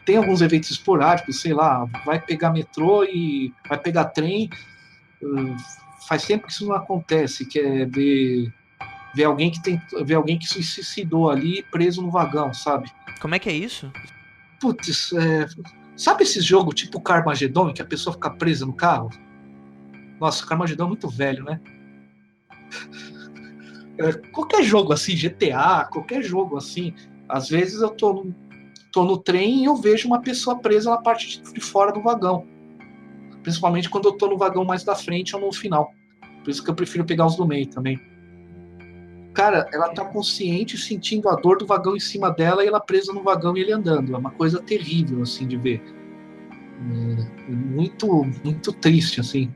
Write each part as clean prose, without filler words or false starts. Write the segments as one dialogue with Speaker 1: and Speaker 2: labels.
Speaker 1: tem alguns eventos esporádicos, sei lá, vai pegar metrô e vai pegar trem. Faz tempo que isso não acontece, que é ver alguém que se suicidou ali preso no vagão, sabe?
Speaker 2: Como é que é isso?
Speaker 1: Putz, sabe esse jogo tipo Carmageddon, que a pessoa fica presa no carro? Nossa, Carmageddon é muito velho, né? Qualquer jogo assim, GTA, qualquer jogo assim, às vezes eu tô no trem e eu vejo uma pessoa presa na parte de fora do vagão. Principalmente quando eu tô no vagão mais da frente ou no final. Por isso que eu prefiro pegar os do meio também. Cara, ela tá consciente, sentindo a dor do vagão em cima dela e ela presa no vagão e ele andando. É uma coisa terrível, assim, de ver. Muito, muito triste, assim.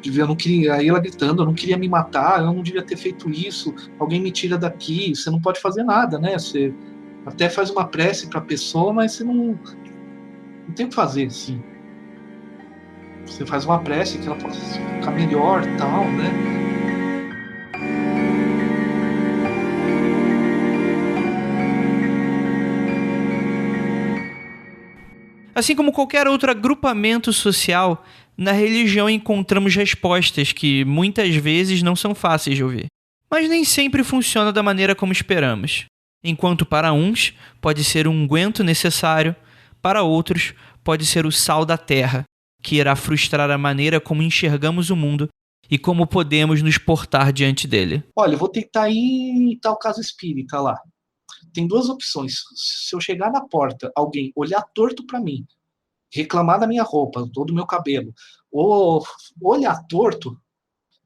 Speaker 1: De ver, eu não queria, aí ela gritando, eu não queria me matar, eu não devia ter feito isso, alguém me tira daqui, você não pode fazer nada, né? Você até faz uma prece pra pessoa, mas você não tem o que fazer, assim. Você faz uma prece que ela possa ficar melhor e tal, né?
Speaker 2: Assim como qualquer outro agrupamento social, na religião encontramos respostas que muitas vezes não são fáceis de ouvir. Mas nem sempre funciona da maneira como esperamos. Enquanto para uns pode ser um unguento necessário, para outros pode ser o sal da terra, que irá frustrar a maneira como enxergamos o mundo e como podemos nos portar diante dele.
Speaker 1: Olha, eu vou tentar ir em tal casa espírita lá. Tem duas opções. Se eu chegar na porta, alguém olhar torto para mim, reclamar da minha roupa, do meu cabelo, ou olhar torto,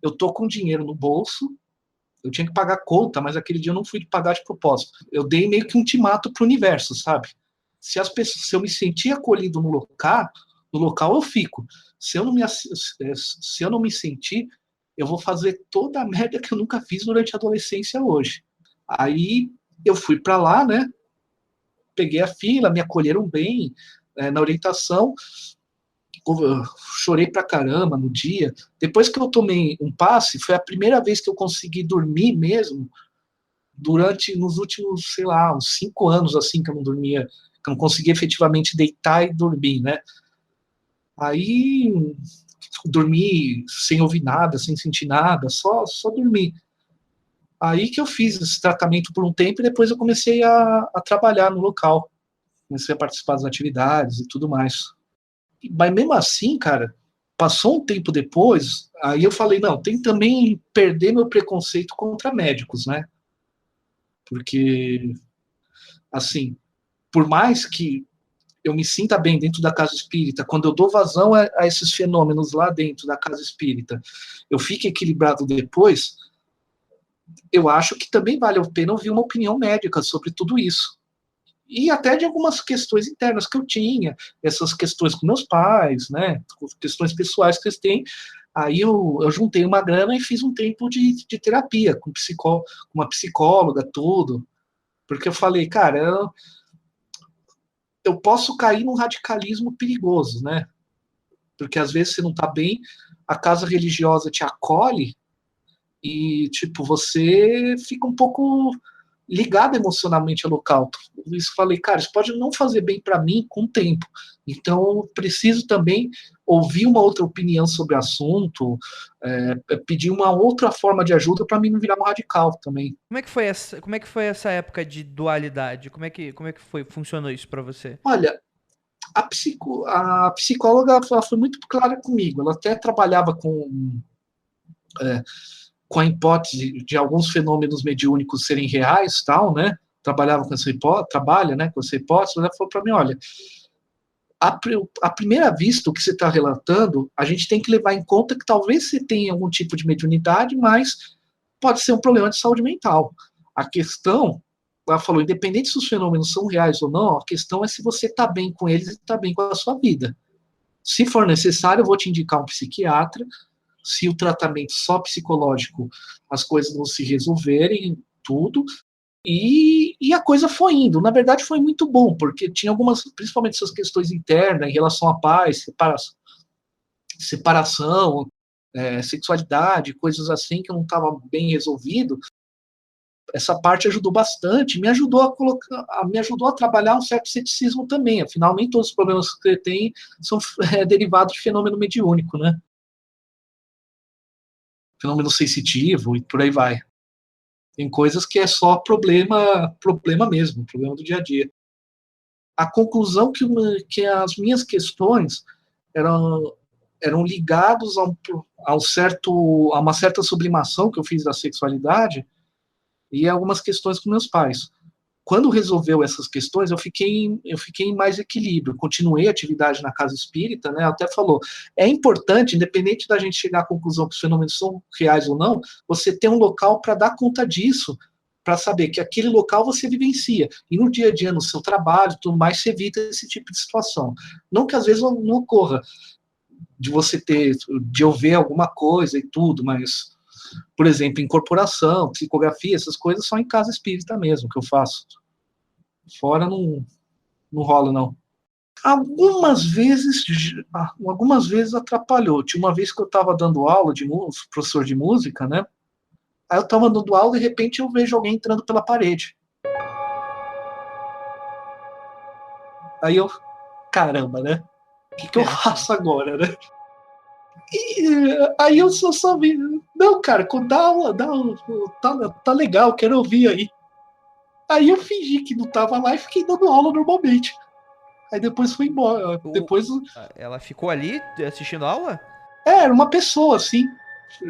Speaker 1: eu tô com dinheiro no bolso, eu tinha que pagar conta, mas aquele dia eu não fui pagar de propósito. Eu dei meio que um ultimato pro universo, sabe? Se eu me sentir acolhido no local eu fico. Se eu não me sentir, eu vou fazer toda a merda que eu nunca fiz durante a adolescência hoje. Aí eu fui para lá, né? Peguei a fila, me acolheram bem na orientação. Eu chorei pra caramba no dia. Depois que eu tomei um passe, foi a primeira vez que eu consegui dormir mesmo nos últimos, sei lá, uns 5 anos assim que eu não dormia, que eu não conseguia efetivamente deitar e dormir, né? Aí dormi sem ouvir nada, sem sentir nada, só dormi. Aí que eu fiz esse tratamento por um tempo e depois eu comecei a trabalhar no local. Comecei a participar das atividades e tudo mais. Mas mesmo assim, cara, passou um tempo depois, aí eu falei, não, tem que também perder meu preconceito contra médicos, né? Porque, assim, por mais que eu me sinta bem dentro da casa espírita, quando eu dou vazão a esses fenômenos lá dentro da casa espírita, eu fico equilibrado depois, eu acho que também vale a pena ouvir uma opinião médica sobre tudo isso. E até de algumas questões internas que eu tinha, essas questões com meus pais, né, questões pessoais que eles têm. Aí eu juntei uma grana e fiz um tempo de terapia com uma psicóloga, tudo. Porque eu falei, cara, eu posso cair num radicalismo perigoso, né? Porque às vezes você não tá bem, a casa religiosa te acolhe e, tipo, você fica um pouco ligado emocionalmente ao local. Por isso falei, cara, isso pode não fazer bem para mim com o tempo. Então, eu preciso também ouvir uma outra opinião sobre o assunto, pedir uma outra forma de ajuda para mim não virar um radical também.
Speaker 2: Como é que foi essa época de dualidade? Como é que funcionou isso para você?
Speaker 1: Olha, a psicóloga ela foi muito clara comigo. Ela até trabalhava é, com a hipótese de alguns fenômenos mediúnicos serem reais, tal, né? Trabalhava com essa hipótese, trabalha, né, com essa hipótese, mas ela falou para mim, olha, à primeira vista, o que você está relatando, a gente tem que levar em conta que talvez você tenha algum tipo de mediunidade, mas pode ser um problema de saúde mental. A questão, ela falou, independente se os fenômenos são reais ou não, a questão é se você está bem com eles e está bem com a sua vida. Se for necessário, eu vou te indicar um psiquiatra. Se o tratamento só psicológico, as coisas vão se resolverem, tudo. E a coisa foi indo. Na verdade, foi muito bom, porque tinha algumas, principalmente essas questões internas em relação à paz, separação, sexualidade, coisas assim que eu não estava bem resolvido. essa parte ajudou bastante, me ajudou a trabalhar um certo ceticismo também. Afinal, nem todos os problemas que você tem são derivados de fenômeno mediúnico, né? Fenômeno sensitivo e por aí vai. Tem coisas que é só problema mesmo, problema do dia a dia. A conclusão que as minhas questões eram ligados a uma certa sublimação que eu fiz da sexualidade e algumas questões com meus pais. Quando resolveu essas questões, eu fiquei em mais equilíbrio. Continuei a atividade na casa espírita, né? Até falou, é importante, independente da gente chegar à conclusão que os fenômenos são reais ou não, você ter um local para dar conta disso, para saber que aquele local você vivencia. E no dia a dia, no seu trabalho, tudo mais, você evita esse tipo de situação. Não que às vezes não ocorra de eu ver alguma coisa e tudo, mas, por exemplo, incorporação, psicografia, essas coisas só em casa espírita mesmo que eu faço. Fora não rola, não. Algumas vezes atrapalhou. Tinha uma vez que eu estava dando aula professor de música, né? Aí eu estava dando aula e de repente eu vejo alguém entrando pela parede. Aí eu, caramba, né? O que eu faço agora, né? E aí eu só vi, não, cara, tá legal, quero ouvir aí. Aí eu fingi que não tava lá e fiquei dando aula normalmente. Aí depois fui embora.
Speaker 2: Ela ficou ali assistindo a aula?
Speaker 1: Era uma pessoa, assim,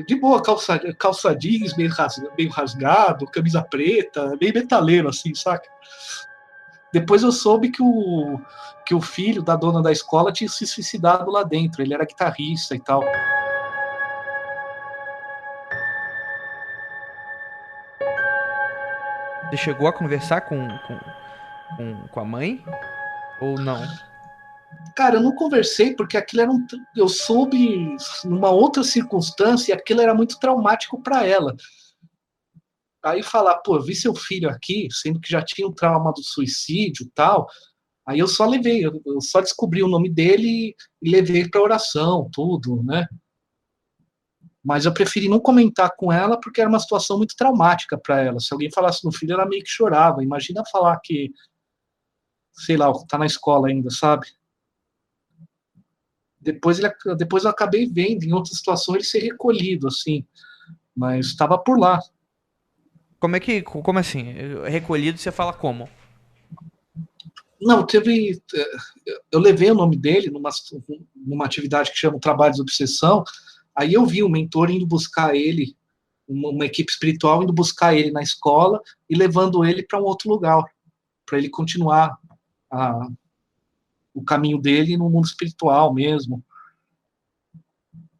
Speaker 1: de boa, calça jeans, meio rasgado, camisa preta, meio metaleiro, assim, saca? Depois eu soube que o filho da dona da escola tinha se suicidado lá dentro. Ele era guitarrista e tal.
Speaker 2: Você chegou a conversar com a mãe? Ou não?
Speaker 1: Cara, eu não conversei porque eu soube numa outra circunstância e aquilo era muito traumático para ela. Aí falar, pô, vi seu filho aqui, sendo que já tinha um trauma do suicídio e tal. Aí eu só eu só descobri o nome dele e levei para oração, tudo, né? Mas eu preferi não comentar com ela porque era uma situação muito traumática para ela. Se alguém falasse no filho, ela meio que chorava. Imagina falar que, sei lá, tá na escola ainda, sabe? Depois eu acabei vendo em outras situações ele ser recolhido, assim, mas estava por lá.
Speaker 2: Como assim? Recolhido você fala como?
Speaker 1: Não, eu levei o nome dele numa atividade que chama Trabalhos de Obsessão. Aí eu vi o mentor indo buscar ele, uma equipe espiritual indo buscar ele na escola e levando ele para um outro lugar, para ele continuar a, o caminho dele no mundo espiritual mesmo,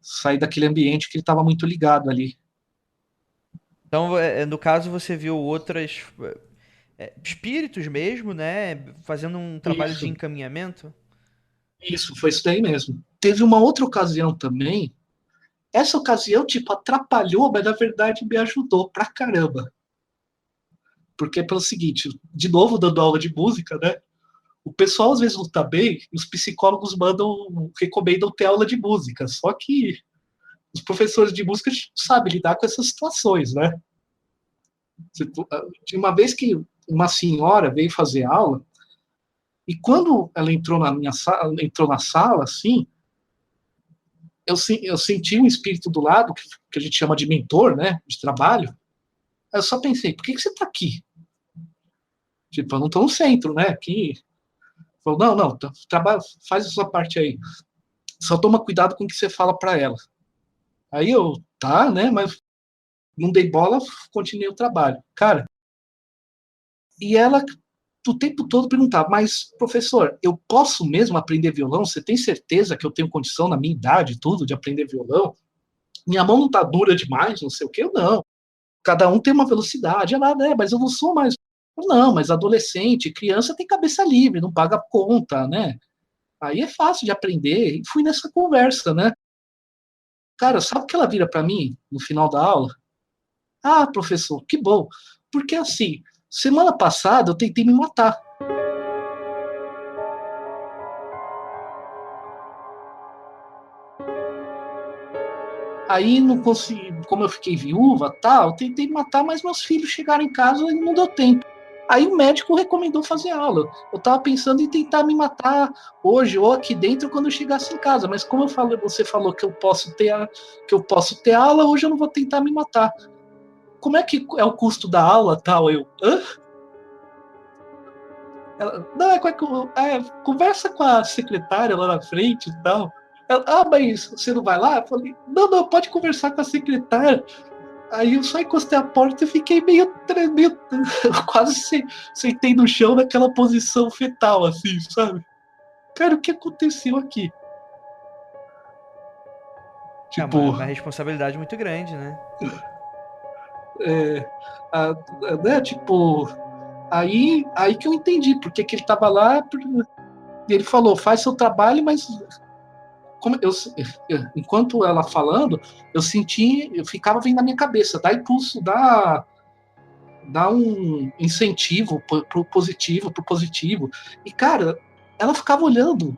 Speaker 1: sair daquele ambiente que ele estava muito ligado ali.
Speaker 2: Então, no caso, você viu outras espíritos mesmo, né? Fazendo um trabalho de
Speaker 1: Isso,
Speaker 2: encaminhamento?
Speaker 1: isso, foi isso daí mesmo. Teve uma outra ocasião também. Essa ocasião, tipo, atrapalhou, mas na verdade me ajudou pra caramba. Porque é pelo seguinte, de novo dando aula de música, né? O pessoal às vezes não tá bem, e os psicólogos recomendam ter aula de música. Só que os professores de música sabem lidar com essas situações, né? Tinha uma vez que uma senhora veio fazer aula, e quando ela entrou entrou na sala, assim, eu senti um espírito do lado, que a gente chama de mentor, né? De trabalho. Aí eu só pensei, por que você tá aqui? Tipo, eu não tô no centro, né? Aqui. Falou, não, trabalha, faz a sua parte aí. Só toma cuidado com o que você fala para ela. Aí eu, tá, né? Mas não dei bola, continuei o trabalho. Cara, e ela o tempo todo perguntava, mas, professor, eu posso mesmo aprender violão? Você tem certeza que eu tenho condição, na minha idade e tudo, de aprender violão? Minha mão não tá dura demais, não sei o que, eu não. Cada um tem uma velocidade. Ela, né, mas eu não sou mais. Não, mas adolescente, criança tem cabeça livre, não paga conta, né? Aí é fácil de aprender. E fui nessa conversa, né? Cara, sabe o que ela vira para mim no final da aula? Ah, professor, que bom. Porque assim, semana passada eu tentei me matar. Aí não consegui, como eu fiquei viúva, tal, eu tentei matar, mas meus filhos chegaram em casa e não deu tempo. Aí o médico recomendou fazer aula. Eu tava pensando em tentar me matar hoje ou aqui dentro quando eu chegasse em casa, mas como eu falei, você falou que eu posso ter aula, hoje eu não vou tentar me matar. Como é que é o custo da aula, tal? Eu, hã? Ela, não, conversa com a secretária lá na frente e tal. Ela, mas você não vai lá? Eu falei, não, pode conversar com a secretária. Aí eu só encostei a porta e fiquei meio quase sentei no chão naquela posição fetal, assim, sabe? Cara, o que aconteceu aqui?
Speaker 2: É
Speaker 1: Tipo,
Speaker 2: uma responsabilidade muito grande, né?
Speaker 1: é, né, tipo, aí que eu entendi porque que ele tava lá. Ele falou, faz seu trabalho, mas como enquanto ela falando, eu ficava vendo na minha cabeça, dá impulso, dá um incentivo pro positivo. E, cara, ela ficava olhando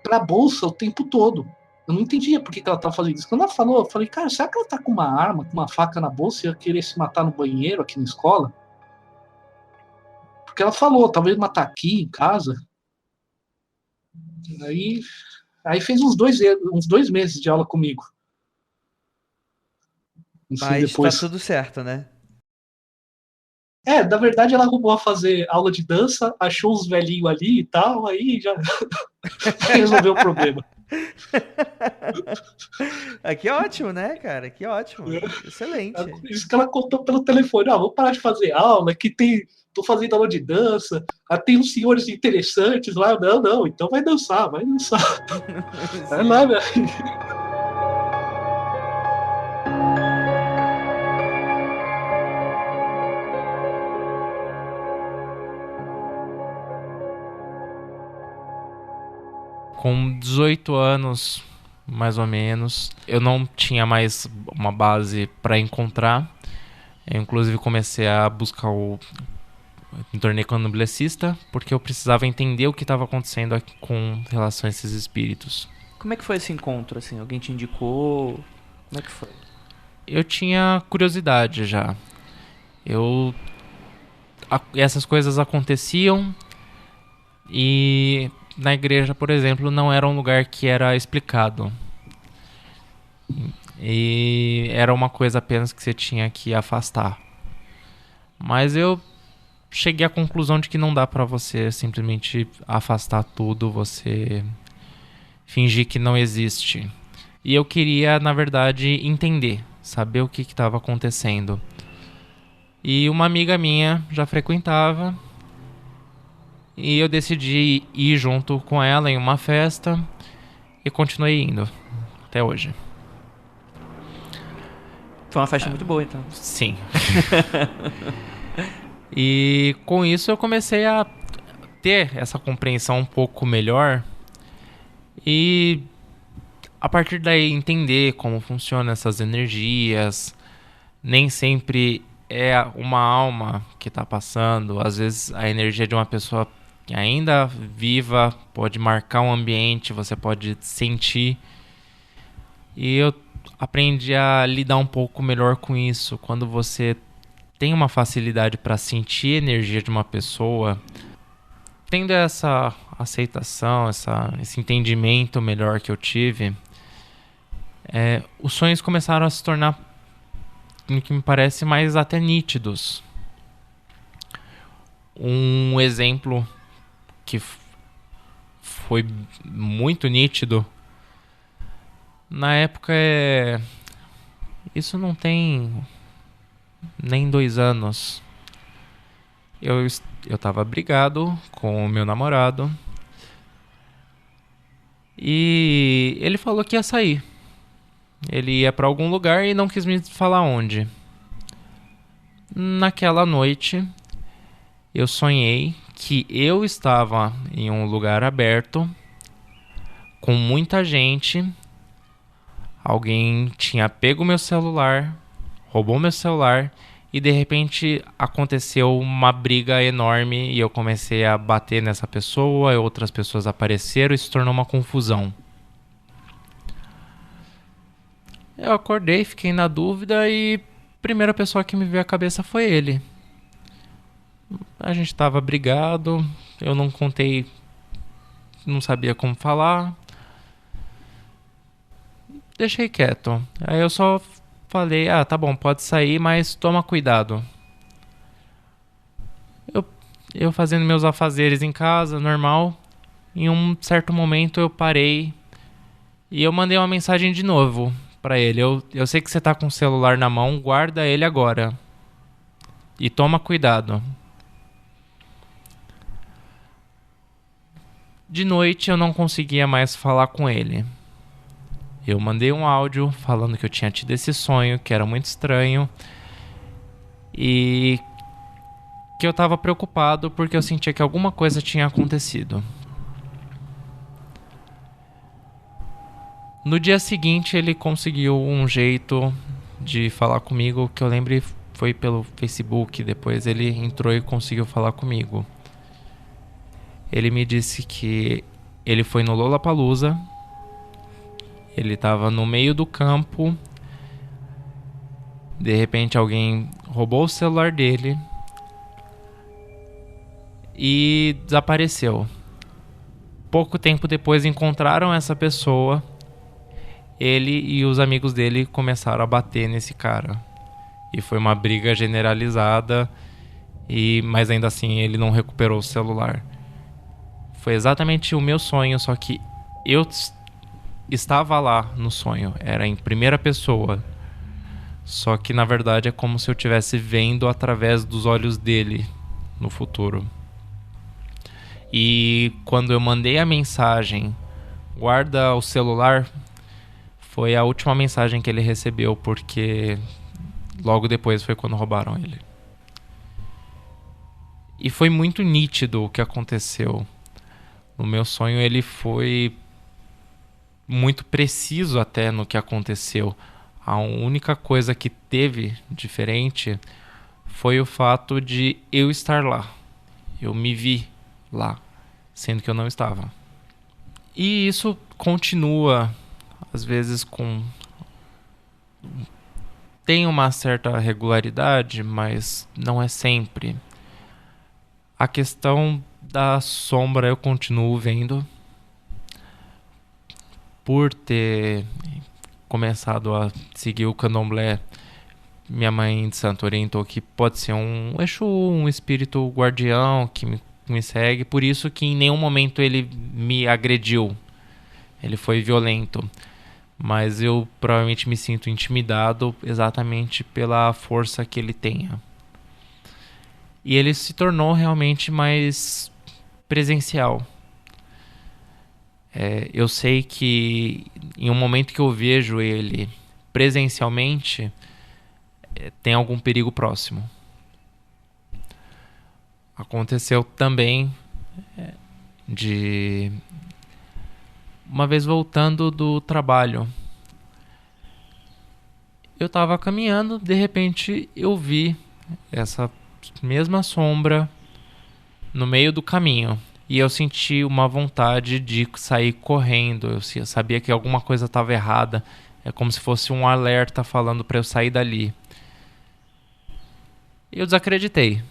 Speaker 1: pra bolsa o tempo todo. Eu não entendia por que ela tava fazendo isso. Quando ela falou, eu falei, cara, será que ela tá com uma arma, com uma faca na bolsa e ia querer se matar no banheiro aqui na escola? Porque ela falou, talvez matar aqui em casa. Aí, aí fez uns 2 meses de aula comigo. Assim,
Speaker 2: Mas tá
Speaker 1: depois.
Speaker 2: tudo certo, né?
Speaker 1: Na verdade, ela arrumou a fazer aula de dança, achou os velhinhos ali e tal, aí já resolveu o problema.
Speaker 2: Que ótimo, né, cara? Que ótimo. Excelente.
Speaker 1: Isso que ela contou pelo telefone. Vou parar de fazer aula, que tô fazendo aula de dança, tem uns senhores interessantes lá. Não, então vai dançar, vai dançar. Vai lá,
Speaker 2: Sim.
Speaker 1: minha.
Speaker 3: Com 18 anos, mais ou menos, eu não tinha mais uma base para encontrar. Eu, inclusive, comecei a buscar me tornei candomblessista porque eu precisava entender o que estava acontecendo aqui com relação a esses espíritos.
Speaker 2: Como é que foi esse encontro, assim? Alguém te indicou? Como é que foi?
Speaker 3: Eu tinha curiosidade já. Essas coisas aconteciam e na igreja, por exemplo, não era um lugar que era explicado. E era uma coisa apenas que você tinha que afastar. Mas eu cheguei à conclusão de que não dá pra você simplesmente afastar tudo, você fingir que não existe. E eu queria, na verdade, entender, saber o que estava acontecendo. E uma amiga minha já frequentava, e eu decidi ir junto com ela em uma festa e continuei indo até hoje.
Speaker 2: Foi uma festa muito boa, então.
Speaker 3: Sim. E com isso eu comecei a ter essa compreensão um pouco melhor e a partir daí entender como funcionam essas energias. Nem sempre é uma alma que está passando, às vezes a energia de uma pessoa que ainda viva pode marcar um ambiente, você pode sentir. E eu aprendi a lidar um pouco melhor com isso. Quando você tem uma facilidade para sentir a energia de uma pessoa, tendo essa aceitação, esse entendimento melhor que eu tive, os sonhos começaram a se tornar, no que me parece, mais até nítidos. Um exemplo que foi muito nítido na época isso não tem nem 2 anos. Eu tava brigado com o meu namorado e ele falou que ia sair. Ele ia pra algum lugar e não quis me falar onde. Naquela noite, eu sonhei que eu estava em um lugar aberto com muita gente. Alguém tinha pego meu celular, roubou meu celular e de repente aconteceu uma briga enorme e eu comecei a bater nessa pessoa, e outras pessoas apareceram e se tornou uma confusão. Eu acordei, fiquei na dúvida e a primeira pessoa que me veio à cabeça foi ele. A gente tava brigado, eu não contei, não sabia como falar. Deixei quieto. Aí eu só falei, tá bom, pode sair, mas toma cuidado. Eu fazendo meus afazeres em casa, normal. Em um certo momento eu parei e eu mandei uma mensagem de novo pra ele. Eu sei que você tá com o celular na mão, guarda ele agora. E toma cuidado. De noite eu não conseguia mais falar com ele. Eu mandei um áudio falando que eu tinha tido esse sonho, que era muito estranho. E que eu tava preocupado porque eu sentia que alguma coisa tinha acontecido. No dia seguinte ele conseguiu um jeito de falar comigo, que eu lembro foi pelo Facebook. Depois ele entrou e conseguiu falar comigo. Ele me disse que ele foi no Lollapalooza. Ele estava no meio do campo. De repente alguém roubou o celular dele e desapareceu. Pouco tempo depois encontraram essa pessoa. Ele e os amigos dele começaram a bater nesse cara. E foi uma briga generalizada. Mas ainda assim ele não recuperou o celular. Foi exatamente o meu sonho, só que eu estava lá no sonho. Era em primeira pessoa. Só que na verdade é como se eu estivesse vendo através dos olhos dele no futuro. E quando eu mandei a mensagem, guarda o celular, foi a última mensagem que ele recebeu, porque logo depois foi quando roubaram ele. E foi muito nítido o que aconteceu. No meu sonho ele foi muito preciso até no que aconteceu. A única coisa que teve diferente foi o fato de eu estar lá. Eu me vi lá, sendo que eu não estava. E isso continua, às vezes tem uma certa regularidade, mas não é sempre. A questão da sombra eu continuo vendo. Por ter começado a seguir o candomblé, minha mãe de santo orientou que pode ser um Exu, um espírito guardião que me segue. Por isso que em nenhum momento ele me agrediu. Ele foi violento. Mas eu provavelmente me sinto intimidado exatamente pela força que ele tenha. E ele se tornou realmente mais presencial. Eu sei que em um momento que eu vejo ele presencialmente, tem algum perigo próximo. Aconteceu também de uma vez voltando do trabalho. Eu estava caminhando, de repente eu vi essa mesma sombra no meio do caminho. E eu senti uma vontade de sair correndo. Eu sabia que alguma coisa estava errada. É como se fosse um alerta falando para eu sair dali. Eu desacreditei.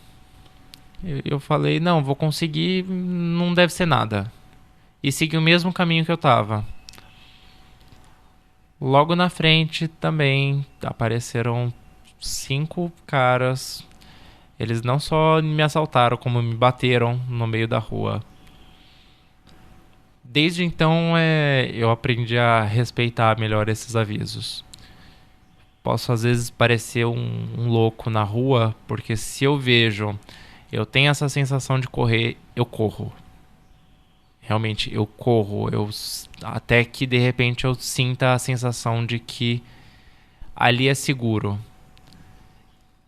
Speaker 3: Eu falei, não, vou conseguir, não deve ser nada. E segui o mesmo caminho que eu estava. Logo na frente também apareceram 5 caras. Eles não só me assaltaram, como me bateram no meio da rua. Desde então, eu aprendi a respeitar melhor esses avisos. Posso, às vezes, parecer um louco na rua, porque se eu vejo, eu tenho essa sensação de correr, eu corro. Realmente, eu corro. Até que, de repente, eu sinta a sensação de que ali é seguro.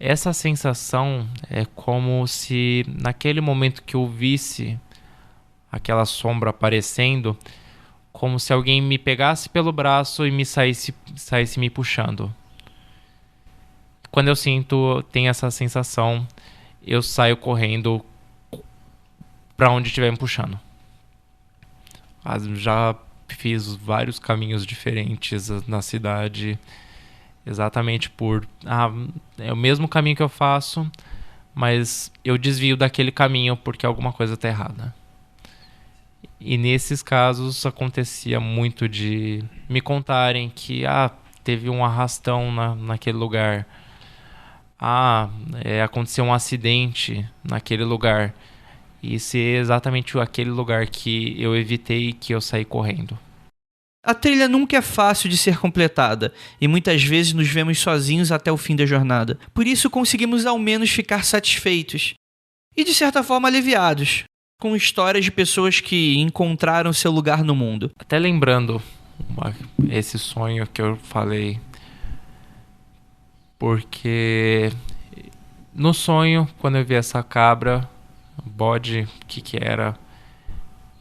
Speaker 3: Essa sensação é como se naquele momento que eu visse aquela sombra aparecendo, como se alguém me pegasse pelo braço e me saísse me puxando. Quando eu tenho essa sensação, eu saio correndo para onde estiver me puxando. Já fiz vários caminhos diferentes na cidade exatamente por é o mesmo caminho que eu faço, mas eu desvio daquele caminho porque alguma coisa está errada. E nesses casos acontecia muito de me contarem que teve um arrastão naquele lugar. Aconteceu um acidente naquele lugar. E ser exatamente aquele lugar que eu evitei, que eu saí correndo.
Speaker 2: A trilha nunca é fácil de ser completada, e muitas vezes nos vemos sozinhos até o fim da jornada. Por isso conseguimos ao menos ficar satisfeitos e de certa forma aliviados, com histórias de pessoas que encontraram seu lugar no mundo.
Speaker 3: Até lembrando esse sonho que eu falei, porque no sonho, quando eu vi essa cabra, bode, o que era,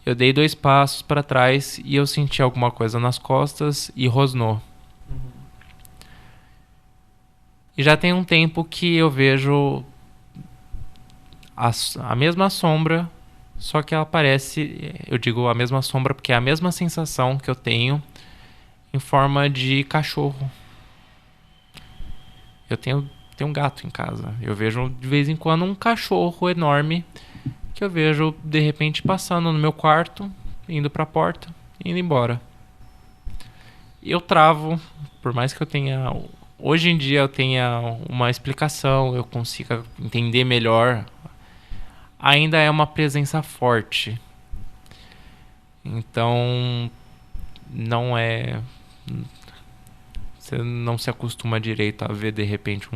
Speaker 3: eu dei 2 passos para trás e eu senti alguma coisa nas costas e rosnou. E já tem um tempo que eu vejo a mesma sombra, só que ela parece, eu digo a mesma sombra porque é a mesma sensação que eu tenho em forma de cachorro. Eu tenho um gato em casa. Eu vejo de vez em quando um cachorro enorme que eu vejo de repente passando no meu quarto, indo para a porta, indo embora. Eu travo, por mais que eu tenha, hoje em dia eu tenha uma explicação, eu consiga entender melhor, ainda é uma presença forte. Então não é, você não se acostuma direito a ver de repente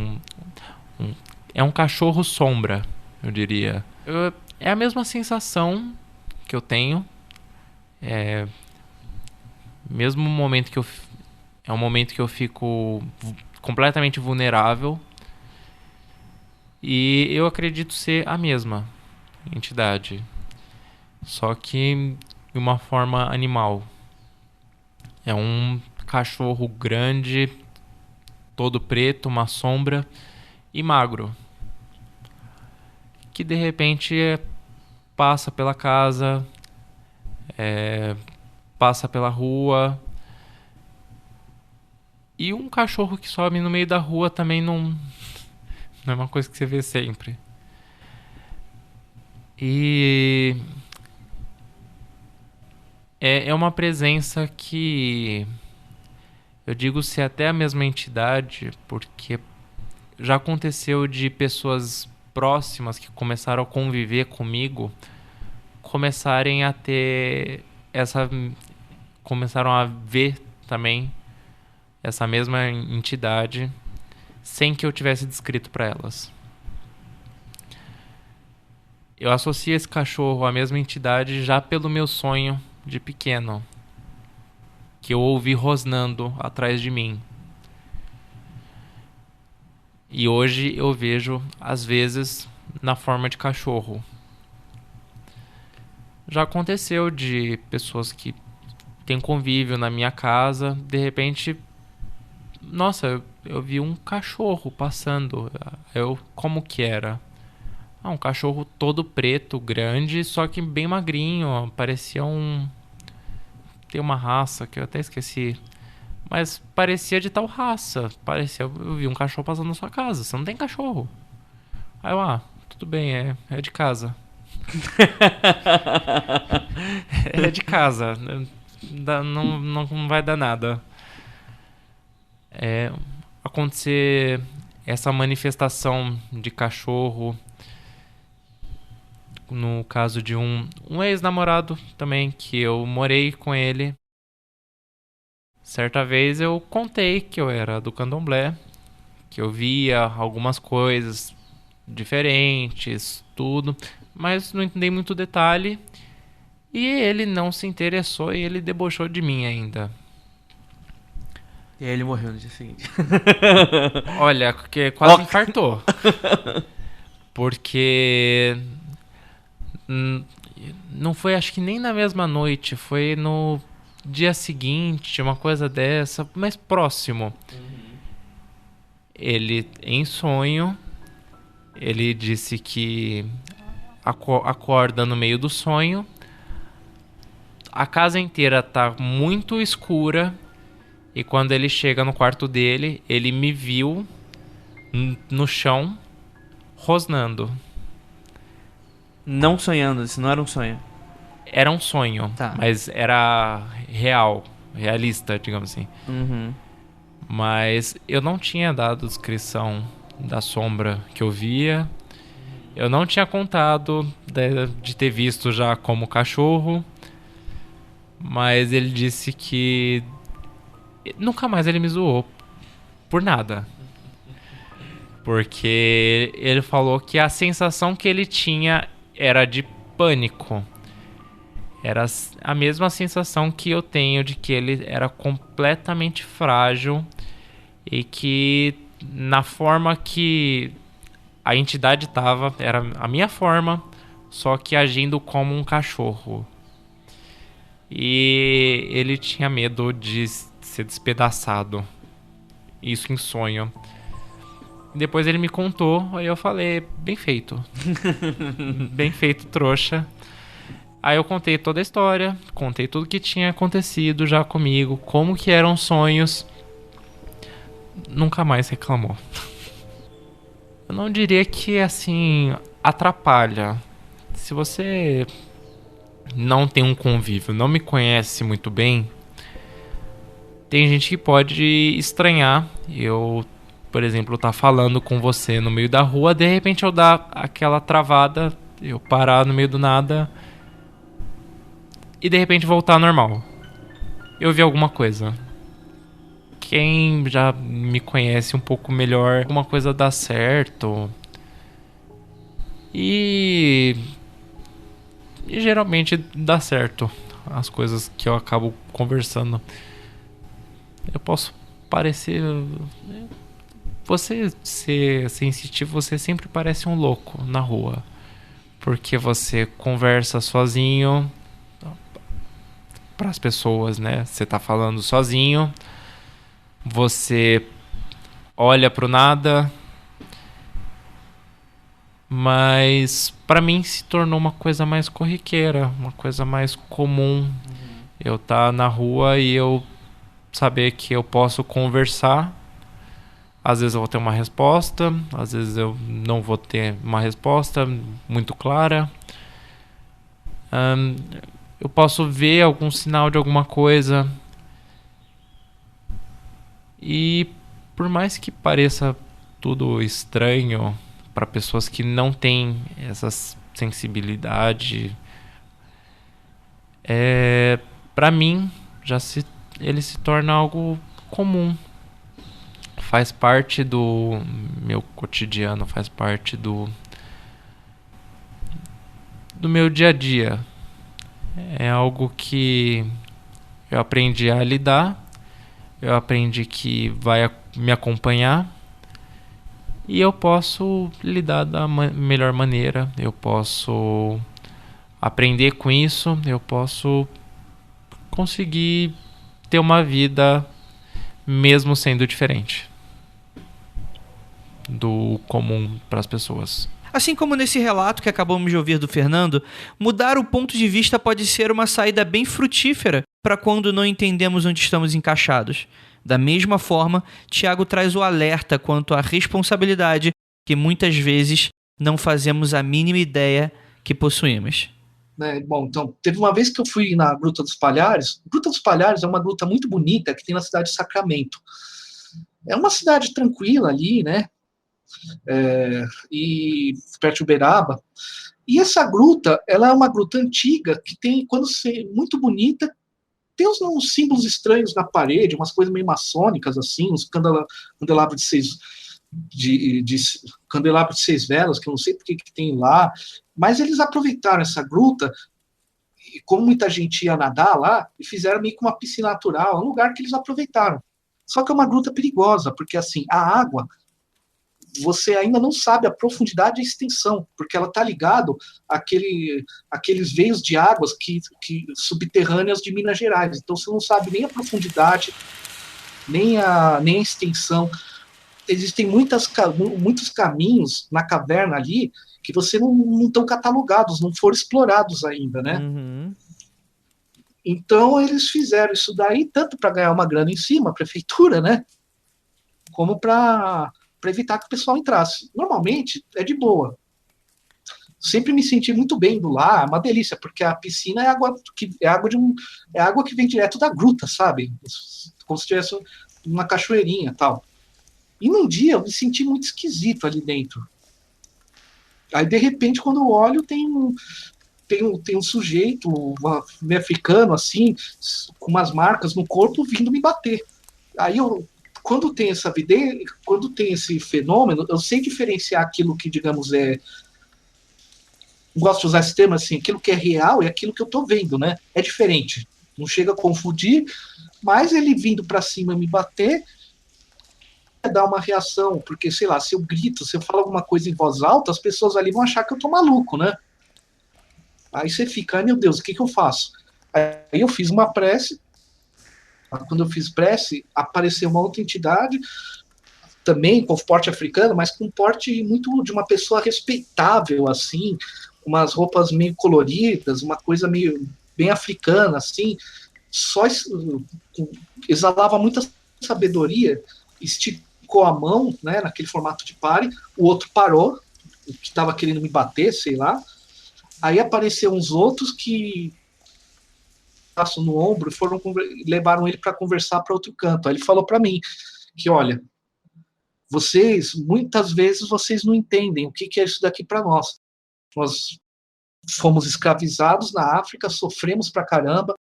Speaker 3: é um cachorro sombra, eu diria. É a mesma sensação que eu tenho. Mesmo momento que é um momento que eu fico completamente vulnerável. E eu acredito ser a mesma entidade, só que de uma forma animal. É um cachorro grande, todo preto, uma sombra e magro, que de repente passa pela casa, passa pela rua. E um cachorro que sobe no meio da rua também não é uma coisa que você vê sempre. E é uma presença que eu digo ser até a mesma entidade, porque já aconteceu de pessoas próximas que começaram a conviver comigo começarem a ter começaram a ver também essa mesma entidade sem que eu tivesse descrito para elas. Eu associo esse cachorro à mesma entidade já pelo meu sonho de pequeno, que eu ouvi rosnando atrás de mim. E hoje eu vejo, às vezes, na forma de cachorro. Já aconteceu de pessoas que têm convívio na minha casa, de repente, nossa, eu vi um cachorro passando. Como que era? Um cachorro todo preto, grande, só que bem magrinho. Parecia tem uma raça que eu até esqueci. Mas parecia de tal raça. Eu vi um cachorro passando na sua casa. Você não tem cachorro. Aí eu, tudo bem, é de casa. É de casa. Não vai dar nada. Acontecer essa manifestação de cachorro, no caso de um ex-namorado também, que eu morei com ele. Certa vez eu contei que eu era do candomblé, que eu via algumas coisas diferentes, tudo, mas não entendi muito detalhe. E ele não se interessou e ele debochou de mim ainda.
Speaker 2: E aí ele morreu no dia seguinte.
Speaker 3: Olha, que quase infartou. Porque não foi, acho que nem na mesma noite, foi no dia seguinte, uma coisa dessa, mais próximo. Ele, em sonho, ele disse que acorda no meio do sonho, a casa inteira tá muito escura E quando ele chega no quarto dele, ele me viu no chão, rosnando.
Speaker 2: Não sonhando, isso não era um sonho.
Speaker 3: Era um sonho,
Speaker 2: Tá.
Speaker 3: mas era real, realista, digamos assim.
Speaker 2: Uhum.
Speaker 3: Mas eu não tinha dado descrição da sombra que eu via. Eu não tinha contado de ter visto já como cachorro. Mas ele disse que nunca mais ele me zoou por nada. Porque ele falou que a sensação que ele tinha era de pânico. Era a mesma sensação que eu tenho de que ele era completamente frágil e que na forma que a entidade estava, era a minha forma, só que agindo como um cachorro. E ele tinha medo de ser despedaçado. Isso em sonho. Depois ele me contou, aí eu falei, bem feito. Bem feito, trouxa. Aí eu contei toda a história, contei tudo que tinha acontecido já comigo, como que eram sonhos. Nunca mais reclamou. Eu não diria que, assim, atrapalha. Se você não tem um convívio, não me conhece muito bem, tem gente que pode estranhar. Eu, por exemplo, tá falando com você no meio da rua, de repente eu dar aquela travada, eu parar no meio do nada e de repente voltar ao normal. Eu vi alguma coisa. Quem já me conhece um pouco melhor, alguma coisa dá certo. E geralmente dá certo as coisas que eu acabo conversando. Eu posso parecer... Você ser sensitivo, você sempre parece um louco na rua. Porque você conversa sozinho para as pessoas, né? Você tá falando sozinho. Você olha pro nada. Mas para mim se tornou uma coisa mais corriqueira, uma coisa mais comum. Eu tá na rua e eu saber que eu posso conversar. Às vezes eu vou ter uma resposta, às vezes eu não vou ter uma resposta muito clara. Eu posso ver algum sinal de alguma coisa. E por mais que pareça tudo estranho para pessoas que não têm essa sensibilidade, para mim ele se torna algo comum. Faz parte do meu cotidiano, faz parte do meu dia a dia. É algo que eu aprendi a lidar, eu aprendi que vai me acompanhar e eu posso lidar da melhor maneira, eu posso aprender com isso, eu posso conseguir ter uma vida mesmo sendo diferente do comum para as pessoas.
Speaker 2: Assim como nesse relato que acabamos de ouvir do Fernando, mudar o ponto de vista pode ser uma saída bem frutífera para quando não entendemos onde estamos encaixados. Da mesma forma, Tiago traz o alerta quanto à responsabilidade que muitas vezes não fazemos a mínima ideia que possuímos.
Speaker 1: Bom, então, teve uma vez que eu fui na Gruta dos Palhares. Gruta dos Palhares é uma gruta muito bonita que tem na cidade de Sacramento. É uma cidade tranquila ali, né? E perto de Uberaba. E essa gruta, ela é uma gruta antiga que tem, quando você muito bonita, tem uns símbolos estranhos na parede, umas coisas meio maçônicas assim, uns candelabros de candelabro de 6 velas, que eu não sei porque que tem lá, mas eles aproveitaram essa gruta, e como muita gente ia nadar lá, e fizeram meio que uma piscina natural, um lugar que eles aproveitaram. Só que é uma gruta perigosa, porque assim, a água, você ainda não sabe a profundidade e a extensão, porque ela está ligado àqueles veios de águas subterrâneas de Minas Gerais. Então você não sabe nem a profundidade, nem a extensão. Existem muitos caminhos na caverna ali que você não estão catalogados, não foram explorados ainda, né?
Speaker 2: Uhum.
Speaker 1: Então eles fizeram isso daí tanto para ganhar uma grana em cima, a prefeitura, né? Como para evitar que o pessoal entrasse. Normalmente é de boa. Sempre me senti muito bem indo lá, é uma delícia, porque a piscina é água que vem direto da gruta, sabe? Como se tivesse uma cachoeirinha e tal. E num dia eu me senti muito esquisito ali dentro. Aí, de repente, quando eu olho, tem um sujeito, meio africano, assim, com umas marcas no corpo, vindo me bater. Aí quando tem quando tem esse fenômeno, eu sei diferenciar aquilo que, digamos, gosto de usar esse termo assim, aquilo que é real e aquilo que eu tô vendo, né? É diferente. Não chega a confundir, mas ele vindo para cima me bater, dar uma reação, porque, sei lá, se eu grito, se eu falo alguma coisa em voz alta, as pessoas ali vão achar que eu tô maluco, né? Aí você fica, ai meu Deus, o que eu faço? Aí eu fiz uma prece, quando eu fiz prece, apareceu uma outra entidade, também com porte africano, mas com porte muito de uma pessoa respeitável, assim, umas roupas meio coloridas, uma coisa meio bem africana, assim, só exalava muita sabedoria, esticou a mão, né, naquele formato de pare, o outro parou, o que estava querendo me bater, sei lá, aí apareceram uns outros que passam no ombro e levaram ele para conversar para outro canto. Aí ele falou para mim que, olha, muitas vezes vocês não entendem o que é isso daqui para nós. Nós fomos escravizados na África, sofremos pra caramba,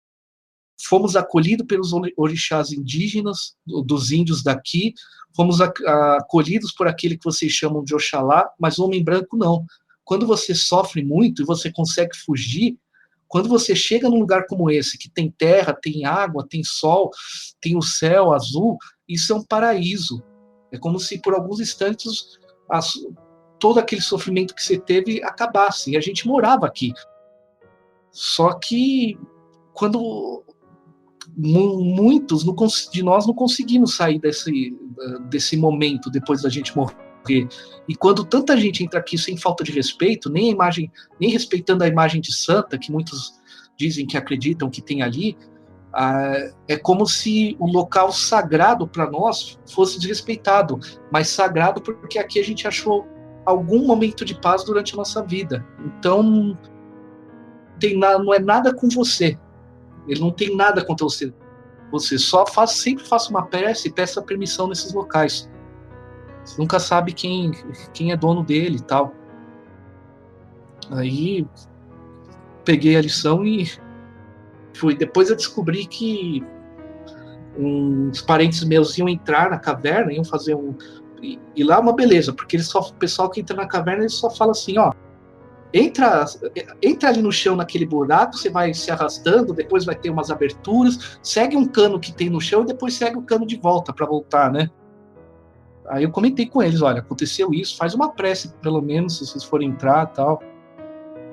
Speaker 1: fomos acolhidos pelos orixás indígenas, dos índios daqui, fomos acolhidos por aquele que vocês chamam de Oxalá, mas o homem branco não. Quando você sofre muito e você consegue fugir, quando você chega num lugar como esse, que tem terra, tem água, tem sol, tem o céu azul, isso é um paraíso. É como se por alguns instantes todo aquele sofrimento que você teve acabasse. E a gente morava aqui. Só que quando muitos de nós não conseguimos sair desse momento depois da gente morrer. E quando tanta gente entra aqui sem falta de respeito, nem respeitando a imagem de santa, que muitos dizem que acreditam que tem ali, é como se o local sagrado para nós fosse desrespeitado, mas sagrado porque aqui a gente achou algum momento de paz durante a nossa vida. Então, não é nada com você. Ele não tem nada contra você. Você sempre faça uma prece e peça permissão nesses locais. Você nunca sabe quem é dono dele e tal. Aí, peguei a lição e fui. Depois eu descobri que uns parentes meus iam entrar na caverna, iam fazer e lá é uma beleza, porque o pessoal que entra na caverna, ele só fala assim, ó, entra ali no chão, naquele buraco, você vai se arrastando, depois vai ter umas aberturas, segue um cano que tem no chão e depois segue o cano de volta para voltar, né? Aí eu comentei com eles, olha, aconteceu isso, faz uma prece, pelo menos, se vocês forem entrar e tal.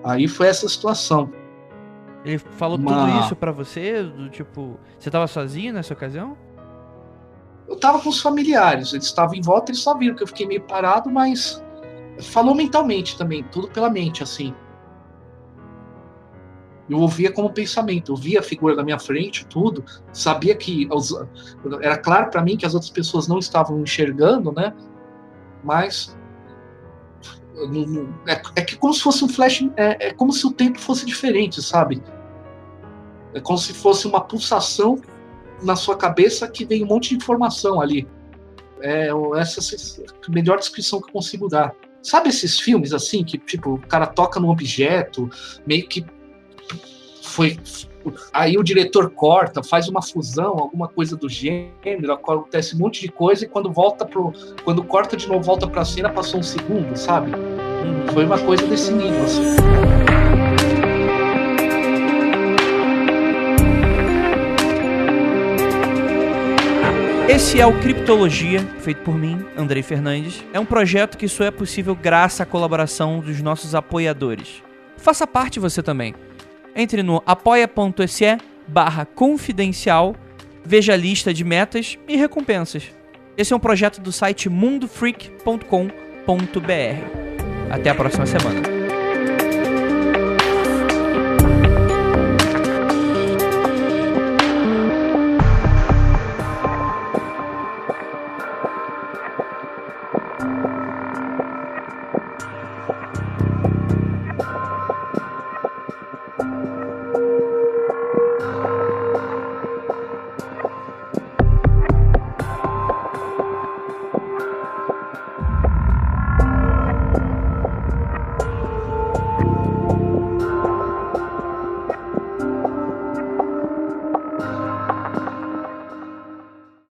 Speaker 1: Aí foi essa situação.
Speaker 2: Ele falou tudo isso pra você? Tipo, você tava sozinho nessa ocasião?
Speaker 1: Eu tava com os familiares, eles estavam em volta, eles só viram que eu fiquei meio parado, mas falou mentalmente também, tudo pela mente, assim. Eu ouvia como pensamento, eu via a figura na minha frente, tudo, sabia que era claro para mim que as outras pessoas não estavam enxergando, né? Mas é que como se fosse um flash, é como se o tempo fosse diferente, sabe? É como se fosse uma pulsação na sua cabeça que vem um monte de informação ali. Essa é a melhor descrição que eu consigo dar. Sabe esses filmes assim, que tipo, o cara toca num objeto, meio que aí o diretor corta, faz uma fusão, alguma coisa do gênero, acontece um monte de coisa e quando corta de novo, volta pra cena, passou um segundo, sabe? Foi uma coisa desse nível, assim.
Speaker 2: Esse é o Criptologia, feito por mim, Andrei Fernandes. É um projeto que só é possível graças à colaboração dos nossos apoiadores. Faça parte você também. Entre no apoia.se/confidencial, veja a lista de metas e recompensas. Esse é um projeto do site mundofreak.com.br. Até a próxima semana.